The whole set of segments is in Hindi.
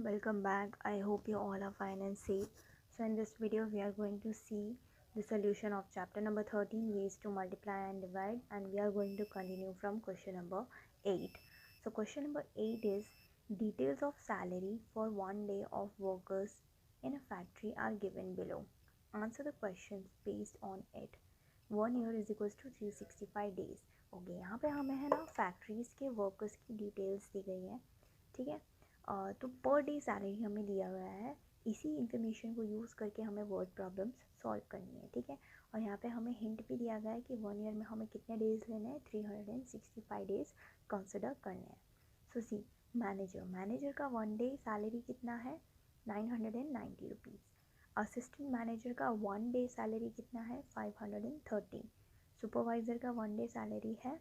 welcome back. I hope you all are fine and safe. So in this video we are going to see the solution of chapter number 13, ways to multiply and divide, and we are going to continue from question number 8. So question number 8 is, details of salary for one day of workers in a factory are given below. Answer the questions based on it. 1 year is equals to 365 days. Okay, यहाँ पे हमें है ना फैक्ट्रीज़ के वर्कर्स की डिटेल्स दी गई हैं. ठीक है, तो पर डे सैलरी हमें दिया गया है. इसी इन्फॉर्मेशन को यूज़ करके हमें वर्ड प्रॉब्लम्स सॉल्व करनी है. ठीक है, और यहाँ पे हमें हिंट भी दिया गया है कि 1 ईयर में हमें कितने डेज़ लेने हैं, 365 डेज़ कंसिडर करने हैं. सो सी, मैनेजर का 1 डे सैलरी कितना है, 990 रुपीज़. असिस्टेंट मैनेजर का 1 डे सैलरी कितना है, 530. सुपरवाइज़र का 1 डे सैलरी है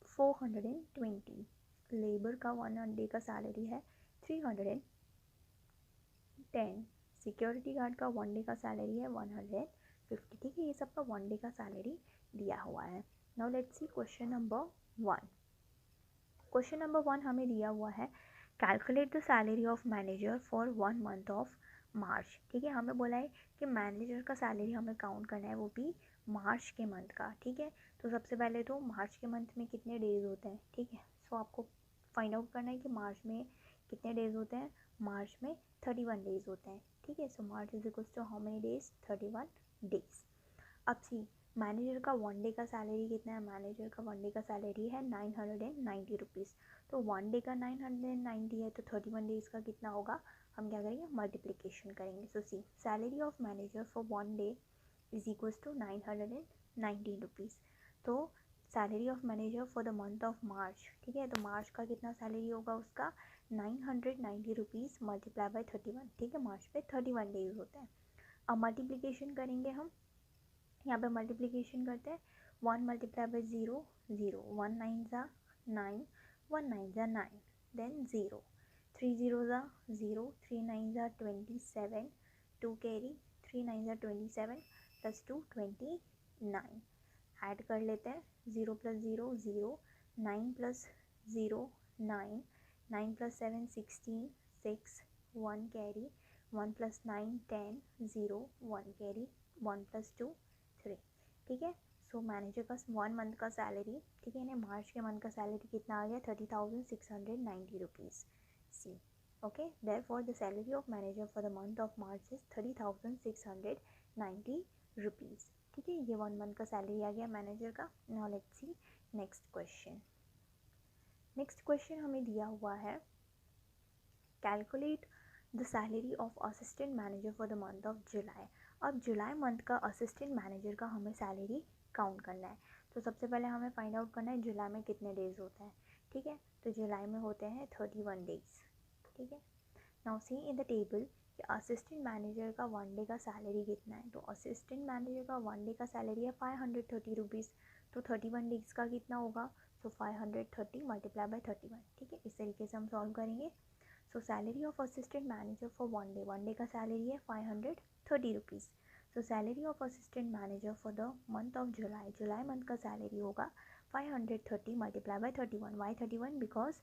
420. लेबर का 1 डे का सैलरी है 310. सिक्योरिटी गार्ड का 1 डे का सैलरी है 150. ठीक है, ये सबका 1 डे का सैलरी दिया हुआ है. Now let's see question number 1. Question number 1 हमें दिया हुआ है, calculate the salary of manager for 1 month of March. ठीक है, हमें बोला है कि मैनेजर का सैलरी हमें काउंट करना है, वो भी मार्च के मंथ का. ठीक है, तो सबसे पहले तो मार्च के मंथ में कितने डेज़ होते हैं. ठीक है, सो आपको फाइंड आउट करना है कि मार्च में कितने डेज़ होते हैं. मार्च में 31 डेज़ होते हैं. ठीक है, so March is equals to how many days, 31 days. अब सी, मैनेजर का 1 डे का सैलरी कितना है. मैनेजर का 1 डे का सैलरी है 990 रुपीज़. तो 1 डे का 990 है, तो 31 डेज़ का कितना होगा. हम क्या करेंगे, मल्टीप्लिकेशन करेंगे. So see, salary of manager for 1 day is equals to 919 rupees. तो salary of manager for the month of March. ठीक है, तो मार्च का कितना सैलरी होगा उसका, 990 रुपीज़ मल्टीप्लाई बाई 31. ठीक है, मार्च पे 31 डेज होते हैं. अब मल्टीप्लिकेशन करेंगे हम. यहाँ पे मल्टीप्लिकेशन करते हैं. 1 मल्टीप्लाई बाई 0, 0. 1 9 ज़ा 9, 1 9 ज़ा 9, देन 0. 3 0 ज़ा 0, 3 9 ज़ा 27, 2 कैरी, 3 9 ज़ा 27 प्लस 2 29. ऐड कर लेते हैं. 0 plus 0 0, 9 plus 0 9, 9 plus 7 16, 6, 1 carry, 1 plus 9 10, 0 1 carry, 1 plus 2 3. ठीक है, सो मैनेजर का 1 मंथ का सैलरी, ठीक है ना, मार्च के मंथ का सैलरी कितना आ गया, 30,690 rupees. See, okay, therefore the salary of manager for the month of March is 30,690 rupees. ठीक है, ये 1 मंथ का सैलरी आ गया मैनेजर का. Now let's see next question. Next question हमें दिया हुआ है, calculate the salary of assistant manager for the month of July. अब जुलाई मंथ का असिस्टेंट मैनेजर का हमें सैलरी काउंट करना है. तो सबसे पहले हमें फाइंड आउट करना है जुलाई में कितने डेज़ होते हैं. ठीक है, तो जुलाई में होते हैं 31 डेज़. ठीक है, now see in the table कि असिस्टेंट मैनेजर का 1 डे का सैलरी कितना है. तो असिस्टेंट मैनेजर का 1 डे का सैलरी है 530 रुपीज़. तो 31 डेज़ का कितना होगा, सो 530 मल्टीप्लाई बाई 31. ठीक है, इस तरीके से हम सॉल्व करेंगे. सो salary of assistant manager for 1 day का सैलरी है 530 rupees. So salary of assistant manager for the month of July month का सैलरी होगा 530 मल्टीप्लाई बाई 31. वाई 31, बिकॉज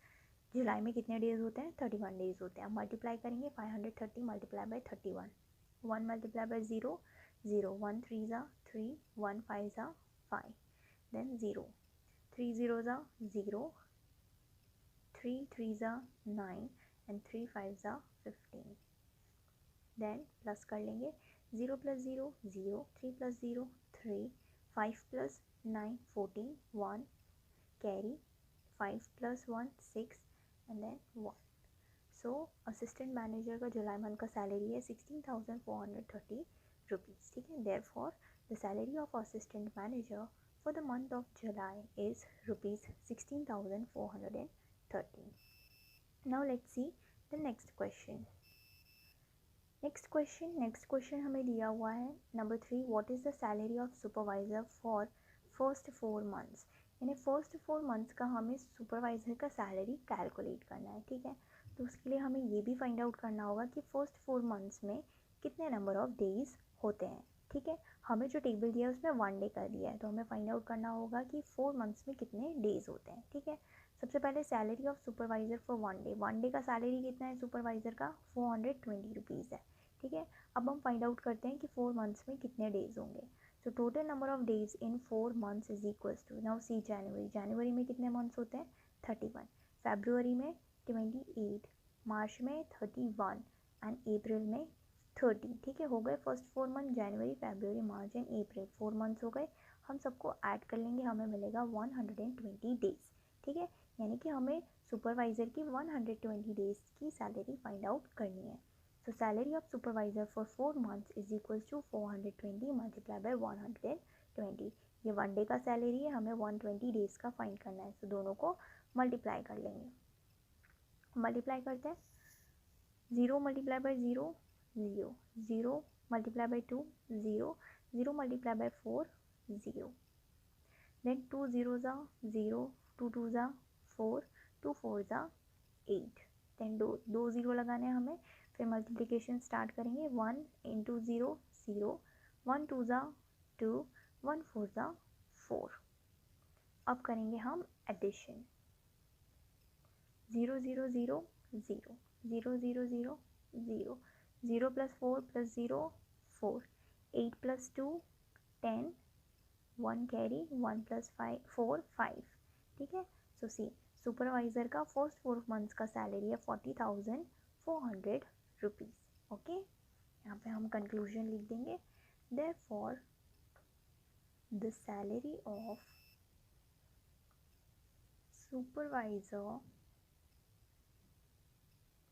जुलाई में कितने डेज़ होते हैं, 31 डेज़ होते हैं. हम मल्टीप्लाई करेंगे 530 मल्टीप्लाई बाई 31. 1 multiply by 0, 0. 1 3 ज़ा 3, 1 5 ज़ा 5, देन 0. 3 0 ज़ा 0, 3 3 ज़ा 9 एंड 3 5 ज़ा 15. देन प्लस कर लेंगे. 0 plus 0 0, 3 plus 0 3, 5 plus 9 14, 1 carry, 5 plus 1 6 and then 1. So assistant manager का जुलाई मंथ का सैलरी है 16,430 रुपीज़. ठीक है, therefore the salary of assistant manager for the month of July is rupees 16,430. Now let's see the next question. Next question हमें दिया हुआ है number 3. What is the salary of supervisor for first 4 months. यानी फर्स्ट 4 मंथ्स का हमें सुपरवाइज़र का सैलरी कैलकुलेट करना है. ठीक है, तो उसके लिए हमें ये भी फाइंड आउट करना होगा कि फर्स्ट 4 मंथ्स में कितने नंबर ऑफ डेज़ होते हैं. ठीक है, हमें जो टेबल दिया है उसमें 1 डे कर दिया है, तो हमें फाइंड आउट करना होगा कि 4 मंथ्स में कितने डेज़ होते हैं. ठीक है, सबसे पहले salary of supervisor for 1 day का सैलरी कितना है सुपरवाइज़र का 420 रुपीज़ है, ठीक है। अब हम फाइंड आउट करते हैं कि 4 मंथ्स में कितने डेज़ होंगे। So total number of days in 4 months is equals to, now see जनवरी में कितने मंथ्स होते हैं 31, फरवरी में 28, मार्च में 31 एंड अप्रैल में 30, ठीक है। हो गए first 4 month, January February March and April 4 months हो गए। हम सबको ऐड कर लेंगे, हमें मिलेगा 120 डेज, ठीक है। यानी कि हमें सुपरवाइज़र की 120 डेज़ की सैलरी फाइंड आउट करनी है। So salary of supervisor for 4 months is equals to 420 multiplied by 120। ये 1 डे का सैलरी है, हमें 120 डेज़ का फाइंड करना है। तो दोनों को मल्टीप्लाई कर लेंगे। मल्टीप्लाई करते हैं, 0 multiply by 0 0, 0 multiply by 2 0, 0 multiply by 4 0, then 2 0 ज़ा 0, 2 2 ज़ा 4, 2 4 ज़ा 8, देन दो ज़ीरो लगाने हैं हमें। फिर मल्टीप्लिकेशन स्टार्ट करेंगे, 1 इंटू 0 0, 1 2 ज़ा 2, 1 4 ज़ा 4। अब करेंगे हम addition, 0 0 0 0, 0 0 0 0, 0 plus 4 plus 0 4, 8 plus 2 10, 1 carry, 1 plus 5 4 5, ठीक है। सो सी सुपरवाइज़र का फर्स्ट 4 मंथ्स का सैलरी है 40,400 रुपीज़, ओके। यहाँ पे हम कंक्लूजन लिख देंगे, therefore the salary of supervisor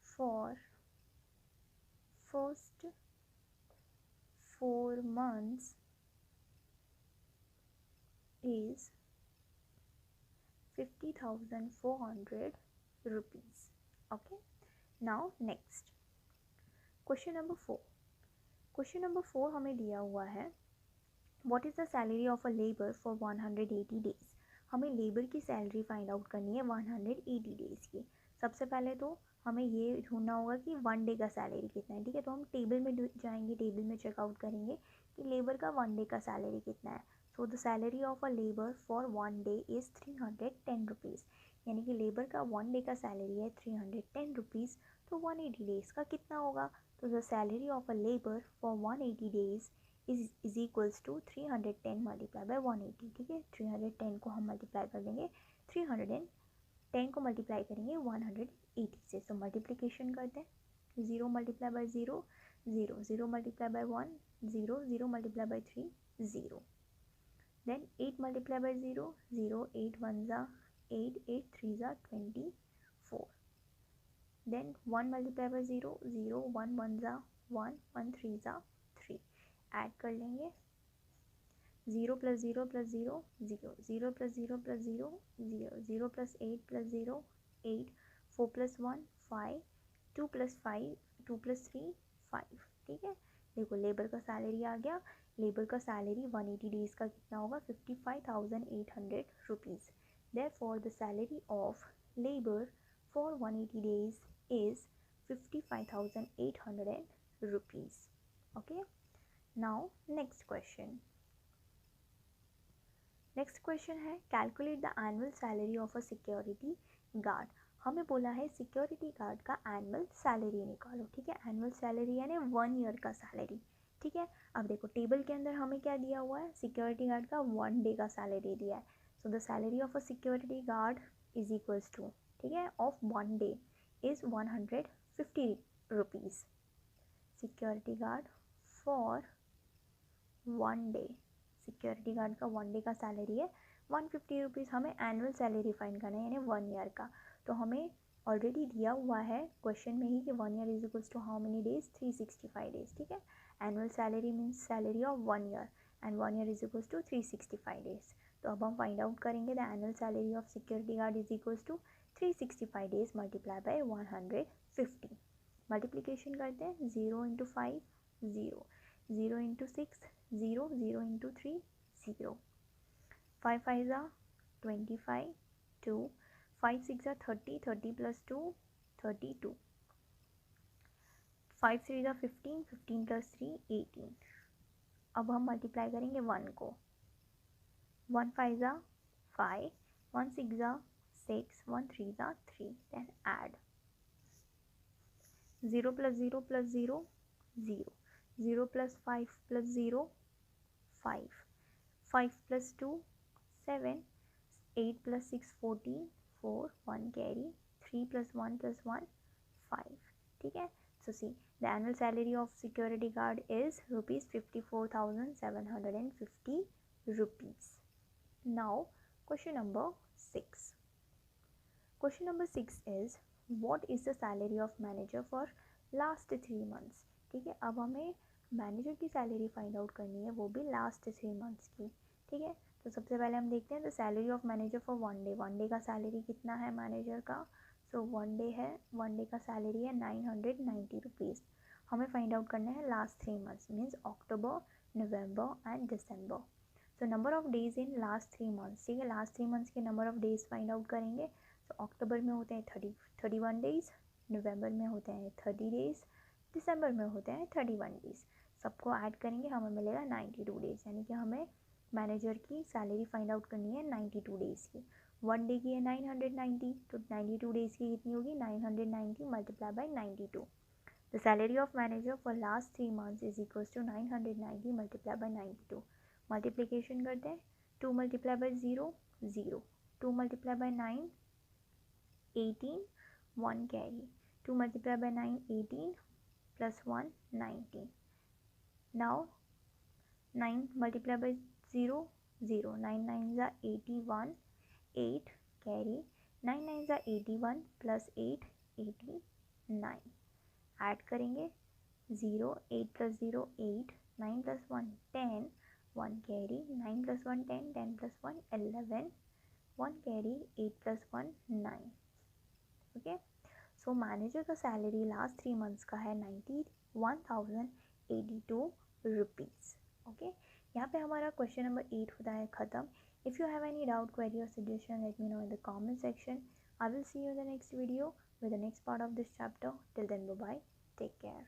for first 4 months is 50,400 rupees, okay। now next question number 4। Question number 4 हमें दिया हुआ है, what is the salary of a labour for 180 days. हमें लेबर की सैलरी फाइंड आउट करनी है 180 डेज़ की। सबसे पहले तो हमें ये ढूंढना होगा कि 1 डे का सैलरी कितना है, ठीक है। तो हम टेबल में जाएंगे, टेबल में चेकआउट करेंगे कि लेबर का 1 डे का सैलरी कितना है। So the salary of a labour for 1 day is 310 rupees, यानी कि लेबर का 1 डे का सैलरी है 310 रुपीज़। तो 180 डेज़ का कितना होगा, तो the salary of a labour for 180 days is equals to 310 multiply by 180, ठीक है। 310 को हम मल्टीप्लाई कर देंगे, 310 को मल्टीप्लाई करेंगे 180 से। सो मल्टीप्लिकेशन करते हैं, 0 multiply by 0 0, 0 multiply by 1 0, 0 multiply by 3 0, then 8 multiply by 0 0, 8 1 ज़ा 8, 8 3 ज़ा 24, देन 1 मल्टीप्लाई बाय 0 0, 1 1 ज़ा 1, 1 3 ज़ा 3, ऐड कर लेंगे, 0 plus 0 plus 0 0, 0 plus 0 plus 0 0, 0 plus 8 plus 0 8, 4 plus 1 5, 2 plus 5 2 plus 3 5, ठीक है। देखो लेबर का सैलरी आ गया, लेबर का सैलरी 180 डेज़ का कितना होगा 55,800 rupees. Therefore the salary of labour for 180 days is 55,800 rupees, okay. Now next question है, calculate the annual salary of a security guard. हमें बोला है सिक्योरिटी गार्ड का एनुअल सैलरी निकालो, ठीक है। एनुअल सैलरी यानी 1 ईयर का सैलरी, ठीक है। अब देखो टेबल के अंदर हमें क्या दिया हुआ है, सिक्योरिटी गार्ड का 1 डे का सैलरी दिया है। So the salary of a security guard is equals to, ठीक है, of 1 day is 150 rupees. Security guard for 1 day, security guard का 1 डे का सैलरी है 150 रुपीज़। हमें एनुअल सैलरी फाइंड करना है यानी 1 ईयर का। तो हमें ऑलरेडी दिया हुआ है क्वेश्चन में ही कि 1 year is equals to how many days 365 days, ठीक है। Annual salary means salary of 1 year and 1 year is equals to 365 days. तो अब हम फाइंड आउट करेंगे the annual salary of security guard is equals to 365 days multiply by 150। Multiplication करते हैं, 0 इंटू 5 0, 0 इंटू 6 0, 0 इंटू 3 0, 5 5 ज़ा 25 2, 5 6 ज़ा 30, 30 प्लस 2 32, 5 3 ज़ा 15, 15 प्लस 3 18। अब हम मल्टीप्लाई करेंगे 1 को, 1 5 ज़ा 5, 1 6 ज़ा 6, 1 3s are 3. Then add 0 plus 0 plus 0, 0. 0 plus 5 plus 0, 5. 5 plus 2, 7. 8 plus 6, 14. 4, 1 carry. 3 plus 1 plus 1, 5. ठीक है. So see, the annual salary of security guard is rupees 54,750 rupees. Now question number 6. Question number 6 is what is the salary of manager for last 3 months. ठीक है. अब हमें मैनेजर की सैलरी फाइंड आउट करनी है, वो भी लास्ट 3 मंथ्स की. ठीक है. तो सबसे पहले हम देखते हैं the salary of manager for 1 day. 1 day का सैलरी कितना है मैनेजर का. सो 1 डे है, 1 डे का सैलरी है 990 रुपीज़. हमें फाइंड आउट करना है last 3 months means October, November and December. So number of days in last 3 months. ठीक है. लास्ट 3 मंथ्स के number of days find out करेंगे. तो अक्टूबर में होते हैं 31 डेज, नवंबर में होते हैं 30 डेज, दिसंबर में होते हैं 31 डेज. सबको ऐड करेंगे हमें मिलेगा 92 डेज. यानी कि हमें मैनेजर की सैलरी फाइंड आउट करनी है 92 डेज़ की. 1 डे की है 990, तो 92 डेज़ की कितनी होगी. 990 multiply by 92. The salary of manager for last 3 months is equals to 990 multiply by 92. Multiplication करते हैं. 2 multiply by 0, 0. 2 multiply by 9, 18. 1 carry. 2 multiply by 9, 18 plus 1, 19. Now 9 multiply by 0, 0. 9 9s are 81. 8 carry. 9 9s are 81 plus 8, 89. Add करेंगे 0, 8 plus 0, 8. 9 plus 1, 10. 1 carry. 9 plus 1, 10. 10 plus 1, 11. 1 carry. 8 plus 1, 9. Okay. So manager का सैलरी लास्ट 3 मंथ्स का है 91,082 रुपीज़. ओके. यहाँ पे हमारा क्वेश्चन नंबर 8 होता है ख़त्म. If you have any doubt, query or suggestion, let me know in the comment section. I will see you in the next video with the next part of this chapter. Till then, bye bye. Take care.